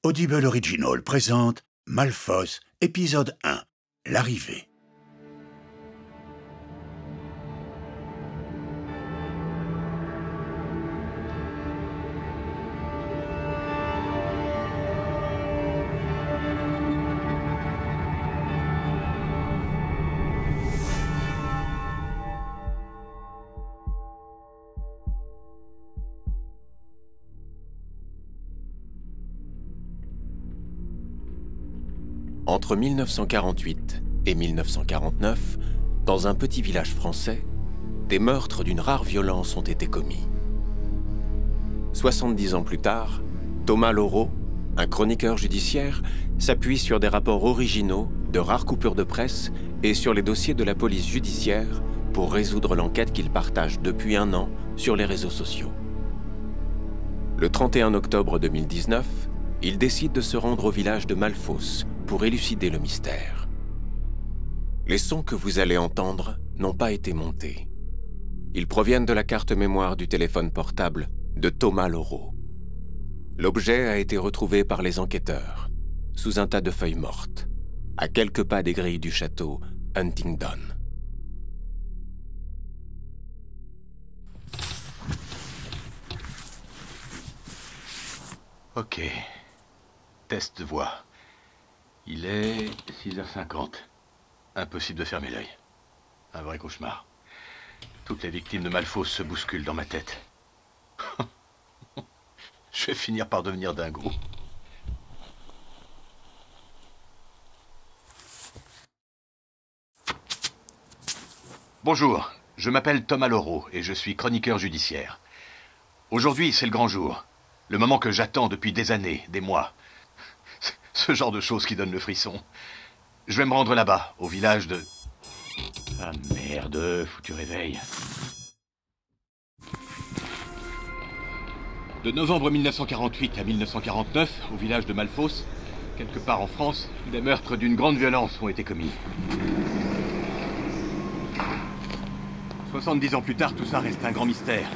Audible Original présente Malfos, épisode 1, l'arrivée. Entre 1948 et 1949, dans un petit village français, des meurtres d'une rare violence ont été commis. 70 ans plus tard, Thomas Laureau, un chroniqueur judiciaire, s'appuie sur des rapports originaux, de rares coupures de presse et sur les dossiers de la police judiciaire pour résoudre l'enquête qu'il partage depuis un an sur les réseaux sociaux. Le 31 octobre 2019, il décide de se rendre au village de Malfos pour élucider le mystère. Les sons que vous allez entendre n'ont pas été montés. Ils proviennent de la carte mémoire du téléphone portable de Thomas Laureau. L'objet a été retrouvé par les enquêteurs, sous un tas de feuilles mortes, à quelques pas des grilles du château Huntingdon. Ok. Test de voix. Il est 6h50. Impossible de fermer l'œil. Un vrai cauchemar. Toutes les victimes de Malfos se bousculent dans ma tête. Je vais finir par devenir dingo. Bonjour, je m'appelle Thomas Laureau et je suis chroniqueur judiciaire. Aujourd'hui, c'est le grand jour. Le moment que j'attends depuis des années, des mois. Ce genre de choses qui donne le frisson. Je vais me rendre là-bas, au village de... Ah merde, foutu réveil. De novembre 1948 à 1949, au village de Malfos, quelque part en France, des meurtres d'une grande violence ont été commis. 70 ans plus tard, tout ça reste un grand mystère.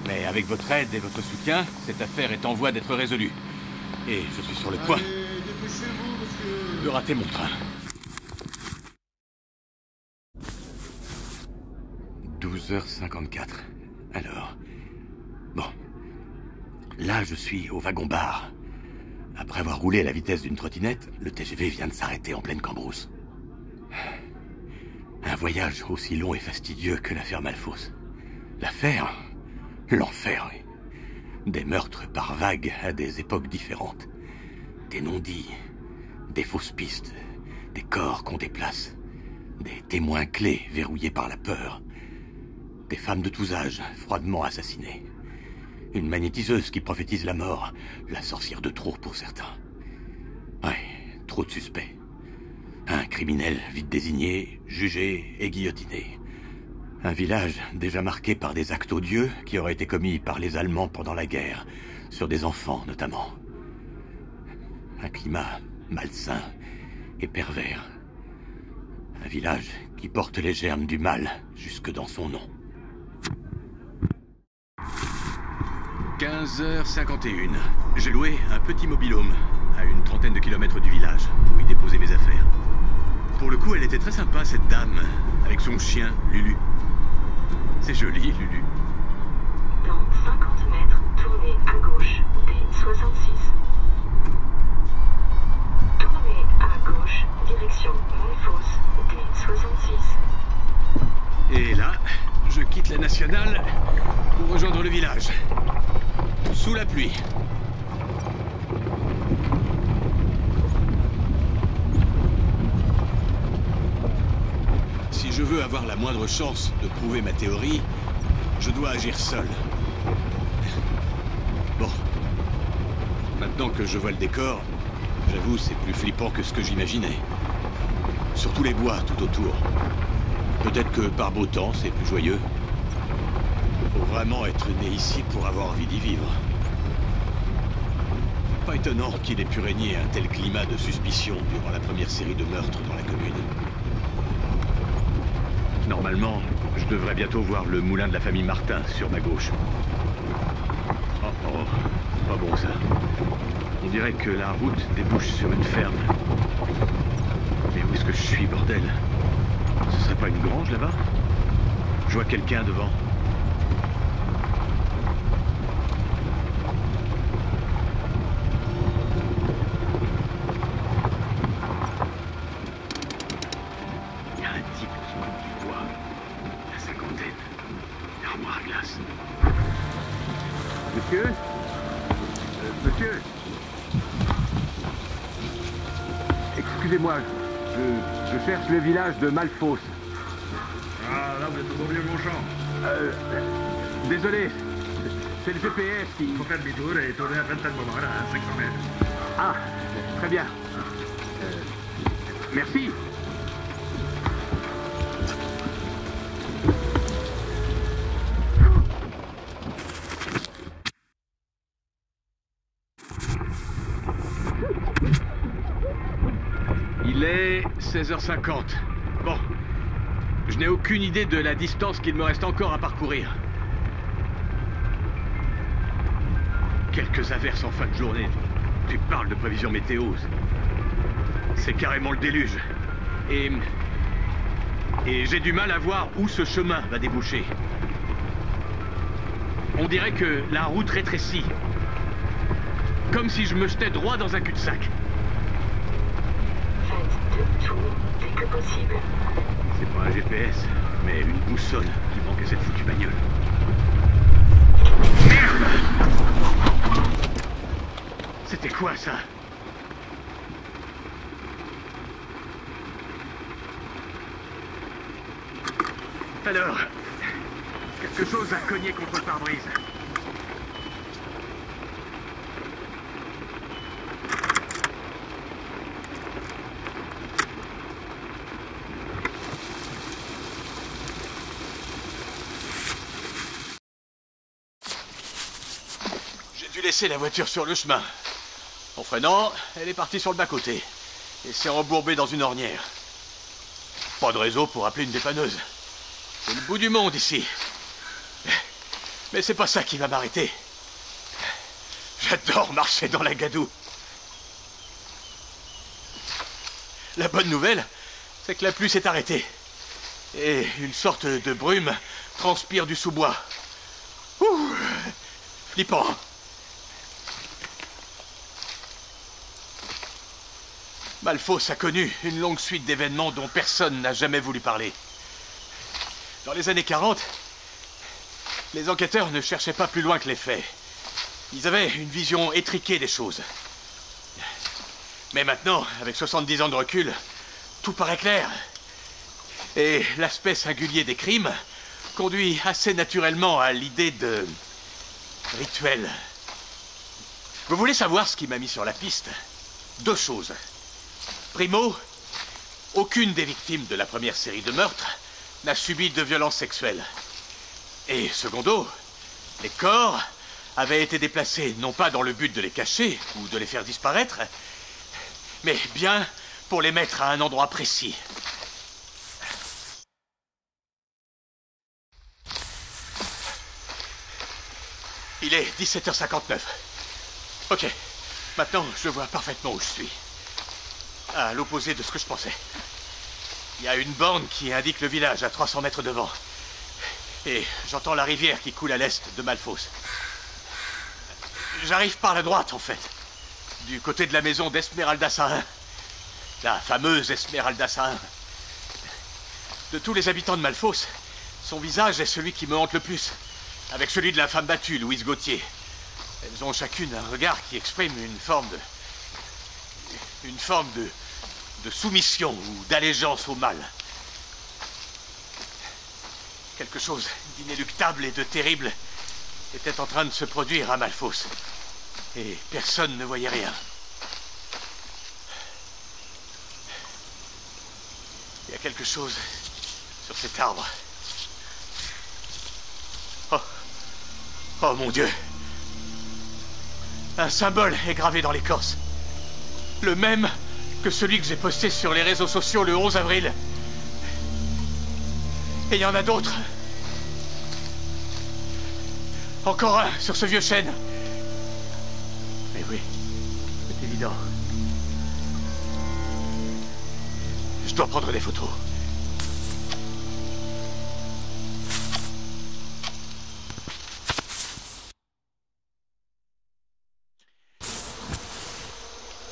Mais avec votre aide et votre soutien, cette affaire est en voie d'être résolue. Et je suis sur le point de rater mon train. 12h54. Alors... Bon. Là, je suis au wagon-bar. Après avoir roulé à la vitesse d'une trottinette, le TGV vient de s'arrêter en pleine cambrousse. Un voyage aussi long et fastidieux que l'affaire Malfos. L'affaire... L'enfer, oui. Des meurtres par vagues à des époques différentes. Des non-dits, des fausses pistes, des corps qu'on déplace, des témoins clés verrouillés par la peur, des femmes de tous âges froidement assassinées, une magnétiseuse qui prophétise la mort, la sorcière de trop pour certains. Ouais, trop de suspects. Un criminel vite désigné, jugé et guillotiné. Un village déjà marqué par des actes odieux qui auraient été commis par les Allemands pendant la guerre, sur des enfants notamment. Un climat malsain et pervers. Un village qui porte les germes du mal jusque dans son nom. 15h51. J'ai loué un petit mobil-home à une trentaine de kilomètres du village pour y déposer mes affaires. Pour le coup, elle était très sympa, cette dame, avec son chien, Lulu. C'est joli, Lulu. Dans 50 mètres, tournez à gauche, D66. Tournez à gauche, direction Malfos, D66. Et là, je quitte la nationale pour rejoindre le village. Sous la pluie. Si je veux avoir la moindre chance de prouver ma théorie, je dois agir seul. Bon. Maintenant que je vois le décor, j'avoue, c'est plus flippant que ce que j'imaginais. Surtout les bois tout autour. Peut-être que par beau temps, c'est plus joyeux. Faut vraiment être né ici pour avoir envie d'y vivre. Pas étonnant qu'il ait pu régner un tel climat de suspicion durant la première série de meurtres dans la commune. Normalement, je devrais bientôt voir le moulin de la famille Martin sur ma gauche. Oh, pas bon ça. On dirait que la route débouche sur une ferme. Mais où est-ce que je suis, bordel? Ce serait pas une grange là-bas? Je vois quelqu'un devant. Il y a un type qui coupe du bois. La cinquantaine. Une armoire à glace. Monsieur? Monsieur? Excusez-moi, je cherche le village de Malfos. Ah, là, vous êtes au milieu de mon champ. Désolé, c'est le GPS qui... Il faut faire demi-tour et tourner à 27 moments, là, à 500 mètres. Ah, très bien. Merci. Il est 16h50. Bon, je n'ai aucune idée de la distance qu'il me reste encore à parcourir. Quelques averses en fin de journée. Tu parles de prévision météo. C'est carrément le déluge. Et j'ai du mal à voir où ce chemin va déboucher. On dirait que la route rétrécit. Comme si je me jetais droit dans un cul-de-sac. Faites demi-tour dès que possible. C'est pas un GPS, mais une boussole qui manque à cette foutue bagnole. Merde! C'était quoi ça? Alors, quelque chose a cogné contre le pare-brise. J'ai dû laisser la voiture sur le chemin. En freinant, elle est partie sur le bas-côté et s'est embourbée dans une ornière. Pas de réseau pour appeler une dépanneuse. C'est le bout du monde ici. Mais c'est pas ça qui va m'arrêter. J'adore marcher dans la gadoue. La bonne nouvelle, c'est que la pluie s'est arrêtée. Et une sorte de brume transpire du sous-bois. Ouh, flippant. Malfos a connu une longue suite d'événements dont personne n'a jamais voulu parler. Dans les années 40, les enquêteurs ne cherchaient pas plus loin que les faits. Ils avaient une vision étriquée des choses. Mais maintenant, avec 70 ans de recul, tout paraît clair. Et l'aspect singulier des crimes conduit assez naturellement à l'idée de rituel. Vous voulez savoir ce qui m'a mis sur la piste? Deux choses. Primo, aucune des victimes de la première série de meurtres n'a subi de violences sexuelles. Et secondo, les corps avaient été déplacés non pas dans le but de les cacher ou de les faire disparaître, mais bien pour les mettre à un endroit précis. Il est 17h59. Ok, maintenant je vois parfaitement où je suis. À l'opposé de ce que je pensais. Il y a une borne qui indique le village à 300 mètres devant. Et j'entends la rivière qui coule à l'est de Malfos. J'arrive par la droite, en fait. Du côté de la maison d'Esmeralda Sahin. La fameuse Esmeralda Sahin. De tous les habitants de Malfos, son visage est celui qui me hante le plus. Avec celui de la femme battue, Louise Gauthier. Elles ont chacune un regard qui exprime une forme de soumission ou d'allégeance au mal. Quelque chose d'inéluctable et de terrible était en train de se produire à Malfos. Et personne ne voyait rien. Il y a quelque chose sur cet arbre. Oh mon Dieu! Un symbole est gravé dans l'écorce. Le même que celui que j'ai posté sur les réseaux sociaux le 11 avril. Et il y en a d'autres. Encore un sur ce vieux chêne. Mais oui, C'est évident. Je dois prendre des photos.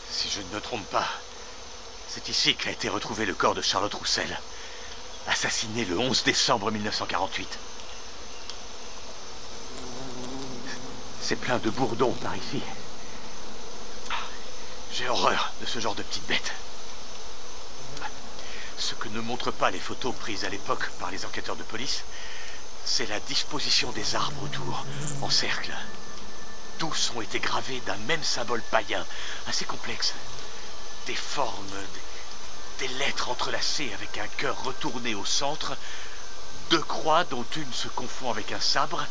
Si je ne me trompe pas, c'est ici qu'a été retrouvé le corps de Charlotte Roussel, assassinée le 11 décembre 1948. C'est plein de bourdons par ici. J'ai horreur de ce genre de petites bêtes. Ce que ne montrent pas les photos prises à l'époque par les enquêteurs de police, c'est la disposition des arbres autour, en cercle. Tous ont été gravés d'un même symbole païen, assez complexe. Des formes, des lettres entrelacées avec un cœur retourné au centre, deux croix dont une se confond avec un sabre,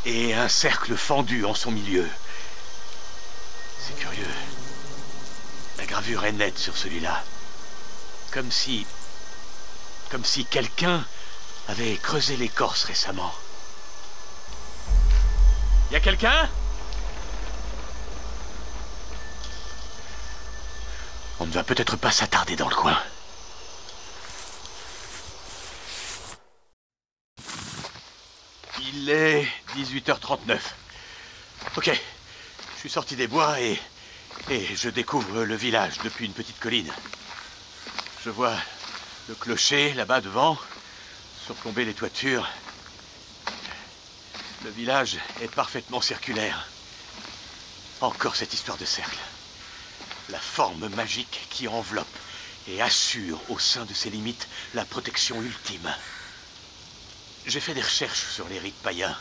et un cercle fendu en son milieu. C'est curieux. La gravure est nette sur celui-là. Comme si quelqu'un avait creusé l'écorce récemment. Y a quelqu'un? On ne va peut-être pas s'attarder dans le coin. Il est 18h39. Ok, je suis sorti des bois et je découvre le village depuis une petite colline. Je vois le clocher là-bas devant, surplomber les toitures. Le village est parfaitement circulaire. Encore cette histoire de cercle. La forme magique qui enveloppe et assure au sein de ses limites la protection ultime. J'ai fait des recherches sur les rites païens.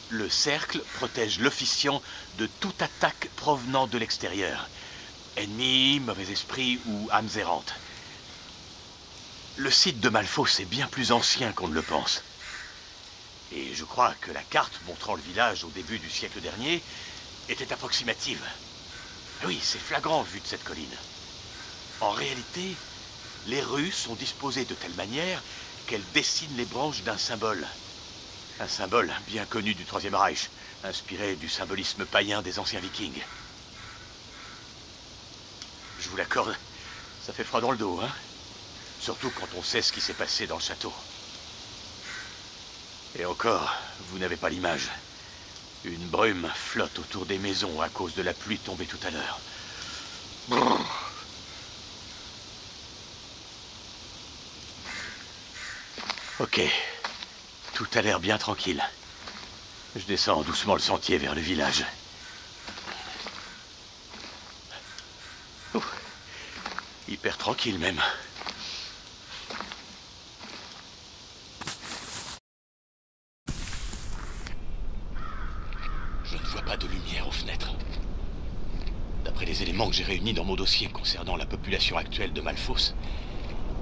Le cercle protège l'officiant de toute attaque provenant de l'extérieur. Ennemis, mauvais esprits ou âmes errantes. Le site de Malfos est bien plus ancien qu'on ne le pense. Et je crois que la carte montrant le village au début du siècle dernier était approximative. Oui, c'est flagrant vu de cette colline. En réalité, les rues sont disposées de telle manière qu'elles dessinent les branches d'un symbole. Un symbole bien connu du Troisième Reich, inspiré du symbolisme païen des anciens vikings. Je vous l'accorde, ça fait froid dans le dos, hein? Surtout quand on sait ce qui s'est passé dans le château. Et encore, vous n'avez pas l'image. Une brume flotte autour des maisons à cause de la pluie tombée tout à l'heure. Ok. Tout a l'air bien tranquille. Je descends doucement le sentier vers le village. Ouh. Hyper tranquille même. Je ne vois pas de lumière aux fenêtres. D'après les éléments que j'ai réunis dans mon dossier concernant la population actuelle de Malfos,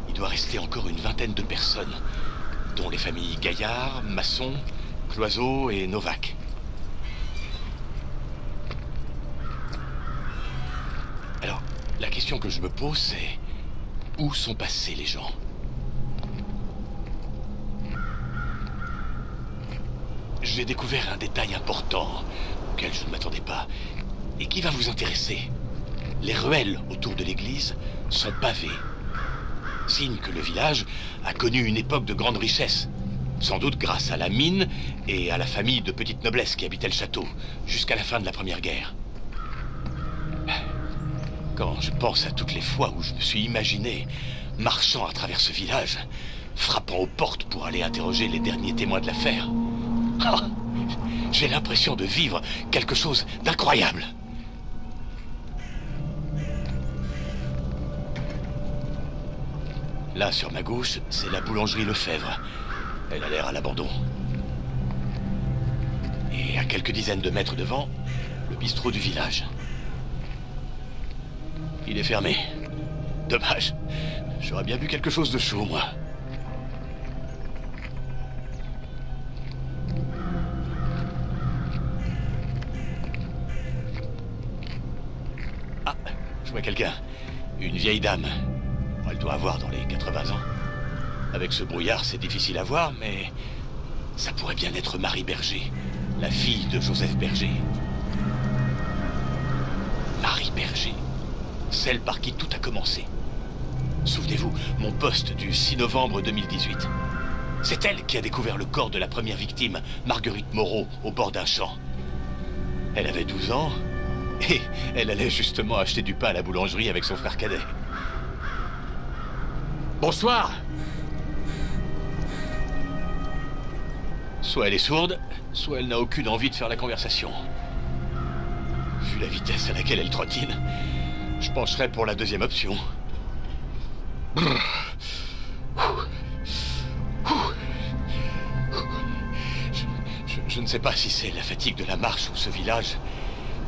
il doit rester encore une vingtaine de personnes, dont les familles Gaillard, Masson, Cloiseau et Novak. Alors, la question que je me pose, c'est où sont passés les gens? J'ai découvert un détail important auquel je ne m'attendais pas et qui va vous intéresser. Les ruelles autour de l'église sont pavées. Signe que le village a connu une époque de grande richesse. Sans doute grâce à la mine et à la famille de petite noblesse qui habitait le château, jusqu'à la fin de la Première Guerre. Quand je pense à toutes les fois où je me suis imaginé marchant à travers ce village, frappant aux portes pour aller interroger les derniers témoins de l'affaire, j'ai l'impression de vivre quelque chose d'incroyable. Là, sur ma gauche, c'est la boulangerie Lefebvre. Elle a l'air à l'abandon. Et à quelques dizaines de mètres devant, le bistrot du village. Il est fermé. Dommage. J'aurais bien bu quelque chose de chaud, moi. Ah, je vois quelqu'un. Une vieille dame. Elle doit avoir dans les 80 ans. Avec ce brouillard, c'est difficile à voir, mais ça pourrait bien être Marie Berger, la fille de Joseph Berger. Marie Berger. celle par qui tout a commencé. Souvenez-vous, mon poste du 6 novembre 2018. C'est elle qui a découvert le corps de la première victime, Marguerite Moreau, au bord d'un champ. Elle avait 12 ans, et elle allait justement acheter du pain à la boulangerie avec son frère cadet. Bonsoir! Soit elle est sourde, soit elle n'a aucune envie de faire la conversation. Vu la vitesse à laquelle elle trottine, je pencherais pour la deuxième option. Je ne sais pas si c'est la fatigue de la marche ou ce village,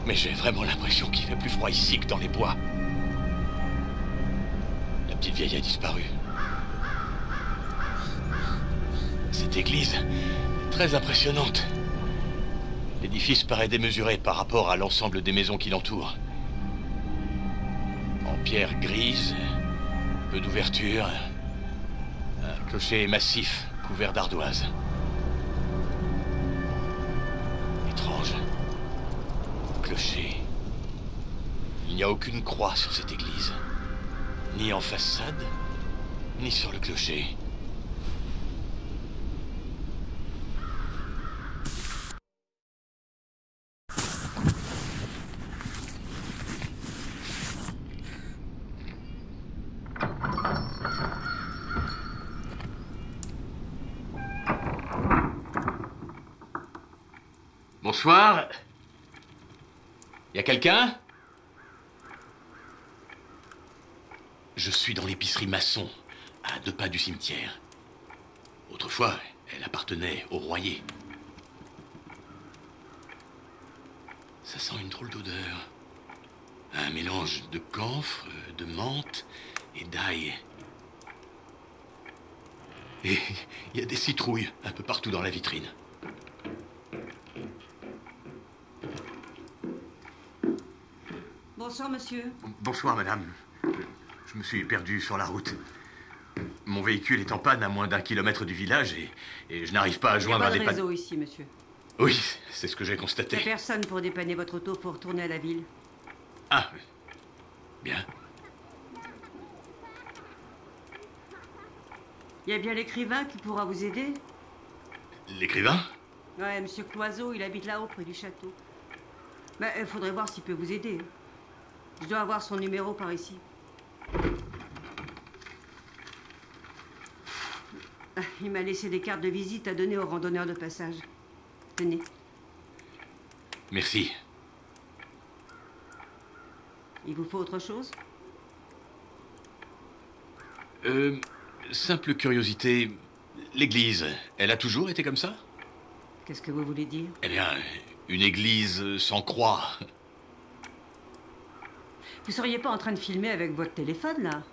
mais j'ai vraiment l'impression qu'il fait plus froid ici que dans les bois. La petite vieille a disparu. Cette église est très impressionnante. L'édifice paraît démesuré par rapport à l'ensemble des maisons qui l'entourent. En pierre grise, peu d'ouverture, un clocher massif couvert d'ardoises. Étrange. Clocher. Il n'y a aucune croix sur cette église. Ni en façade, ni sur le clocher. Bonsoir. Y a quelqu'un? Je suis dans l'épicerie Masson, à 2 pas du cimetière. Autrefois, elle appartenait au Royer. Ça sent une drôle d'odeur. Un mélange de camphre, de menthe et d'ail. Et il y a des citrouilles un peu partout dans la vitrine. Bonsoir, monsieur. Bonsoir, madame. Je me suis perdu sur la route. Mon véhicule est en panne à moins d'1 kilomètre du village et je n'arrive pas à joindre un Il n'y a pas de dépanneur. réseau ici, monsieur. Oui, c'est ce que j'ai Il constaté. n'y a personne pour dépanner votre auto pour retourner à la ville. Ah, bien. Il y a bien l'écrivain qui pourra vous aider. L'écrivain? Ouais, monsieur Cloiseau, il habite là-haut, près du château. Ben, il faudrait voir s'il peut vous aider. Je dois avoir son numéro par ici. Il m'a laissé des cartes de visite à donner aux randonneurs de passage. Tenez. Merci. Il vous faut autre chose? Simple curiosité. L'église, elle a toujours été comme ça? Qu'est-ce que vous voulez dire? Eh bien, une église sans croix. Vous seriez pas en train de filmer avec votre téléphone, là?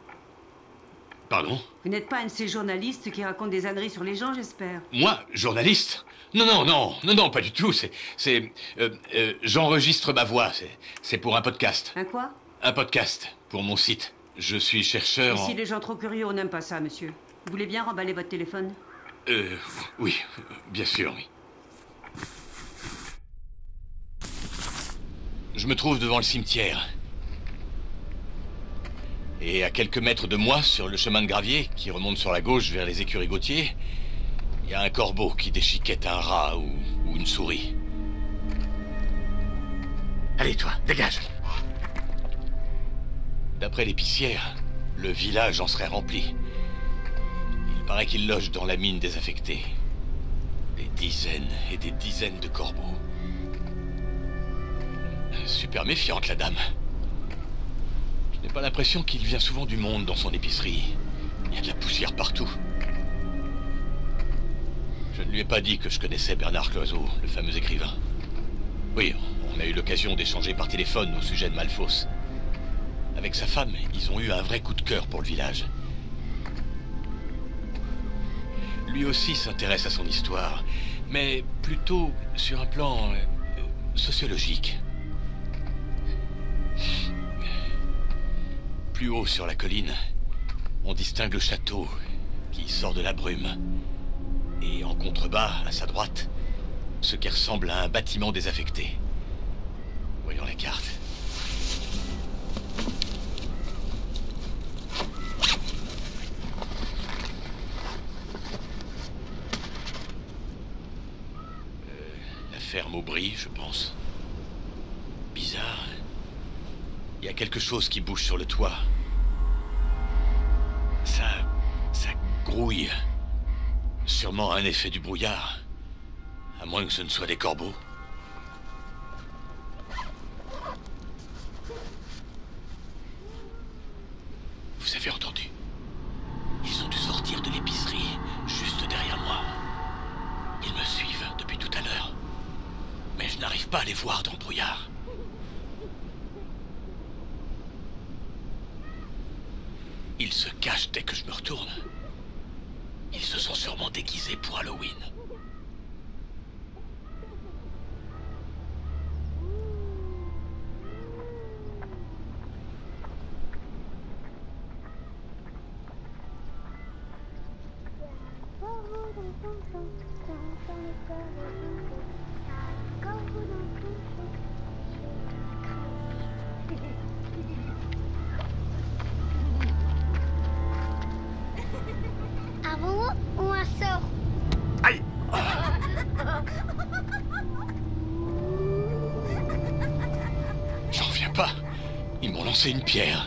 Pardon? Vous n'êtes pas un de ces journalistes qui racontent des âneries sur les gens, j'espère? Moi, journaliste? Non, pas du tout. J'enregistre ma voix. C'est pour un podcast. Un quoi? Un podcast, pour mon site. Je suis chercheur Ici, en... les gens trop curieux, on n'aime pas ça, monsieur. Vous voulez bien remballer votre téléphone? Oui, bien sûr, oui. Je me trouve devant le cimetière. Et à quelques mètres de moi, sur le chemin de gravier, qui remonte sur la gauche vers les écuries Gautier, il y a un corbeau qui déchiquette un rat ou une souris. Allez, toi, dégage! D'après l'épicière, le village en serait rempli. Il paraît qu'il loge dans la mine désaffectée. Des dizaines et des dizaines de corbeaux. Super méfiante, la dame. Je n'ai pas l'impression qu'il vient souvent du monde dans son épicerie. Il y a de la poussière partout. Je ne lui ai pas dit que je connaissais Bernard Cloiseau, le fameux écrivain. Oui, on a eu l'occasion d'échanger par téléphone au sujet de Malfos. Avec sa femme, ils ont eu un vrai coup de cœur pour le village. Lui aussi s'intéresse à son histoire, mais plutôt sur un plan sociologique. Plus haut sur la colline, on distingue le château qui sort de la brume. Et en contrebas, à sa droite, ce qui ressemble à un bâtiment désaffecté. Voyons la carte. ferme au bris, je pense. Bizarre. Il y a quelque chose qui bouge sur le toit. Ça grouille. Sûrement un effet du brouillard. À moins que ce ne soit des corbeaux. Vous avez entendu? Ils ont dû sortir de l'épicerie, juste derrière moi. Ils me suivent depuis tout à l'heure. Mais je n'arrive pas à les voir dans le brouillard. Ils se cachent dès que je me retourne. Ils se sont sûrement déguisés pour Halloween. Avant ou un sort? Aïe! J'en reviens pas. Ils m'ont lancé une pierre.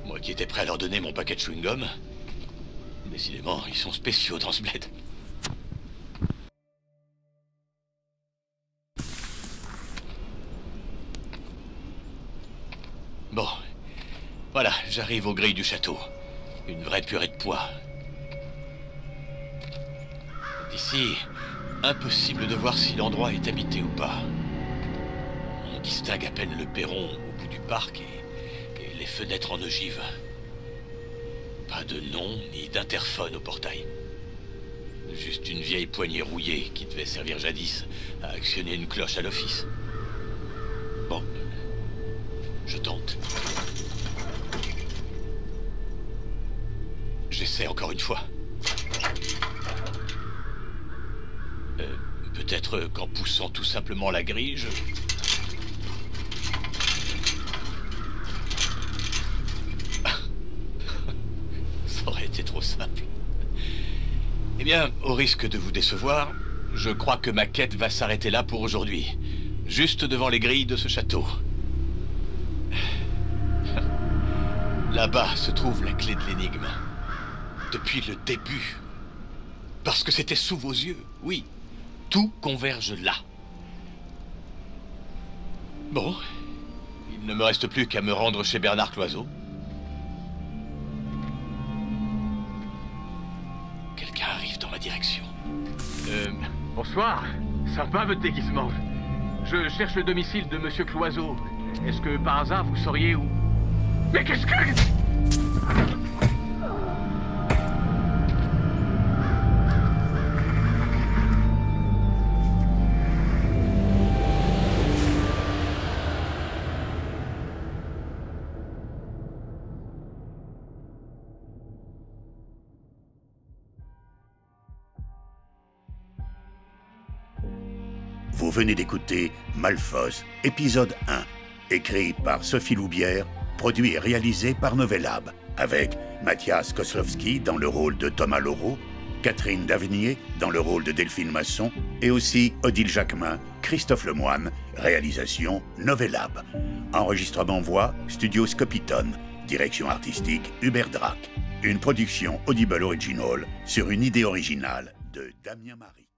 Moi qui étais prêt à leur donner mon paquet de chewing-gum. Décidément, ils sont spéciaux dans ce bled. Bon. Voilà, j'arrive aux grilles du château. Une vraie purée de pois. D'ici, impossible de voir si l'endroit est habité ou pas. On distingue à peine le perron au bout du parc et les fenêtres en ogive. Pas de nom ni d'interphone au portail. Juste une vieille poignée rouillée qui devait servir jadis à actionner une cloche à l'office. Bon, je tente. J'essaie encore une fois. Peut-être qu'en poussant tout simplement la grille, Ça aurait été trop simple. Eh bien, au risque de vous décevoir, je crois que ma quête va s'arrêter là pour aujourd'hui. Juste devant les grilles de ce château. Là-bas se trouve la clé de l'énigme. Depuis le début. Parce que c'était sous vos yeux, oui. Tout converge là. Bon. Il ne me reste plus qu'à me rendre chez Bernard Cloizeau. Quelqu'un arrive dans ma direction. Bonsoir. Sympa votre déguisement. Je cherche le domicile de Monsieur Cloizeau. Est-ce que par hasard vous sauriez où... Mais qu'est-ce que... Vous venez d'écouter Malfos, épisode 1, écrit par Sophie Loubière, produit et réalisé par Novelab, avec Mathias Kozlowski dans le rôle de Thomas Laureau, Catherine Davenier dans le rôle de Delphine Masson, et aussi Odile Jacquemin, Christophe Lemoine, réalisation Novelab. Enregistrement voix, Studio Scopiton, direction artistique Hubert Drac. Une production Audible Original sur une idée originale de Damien Marie.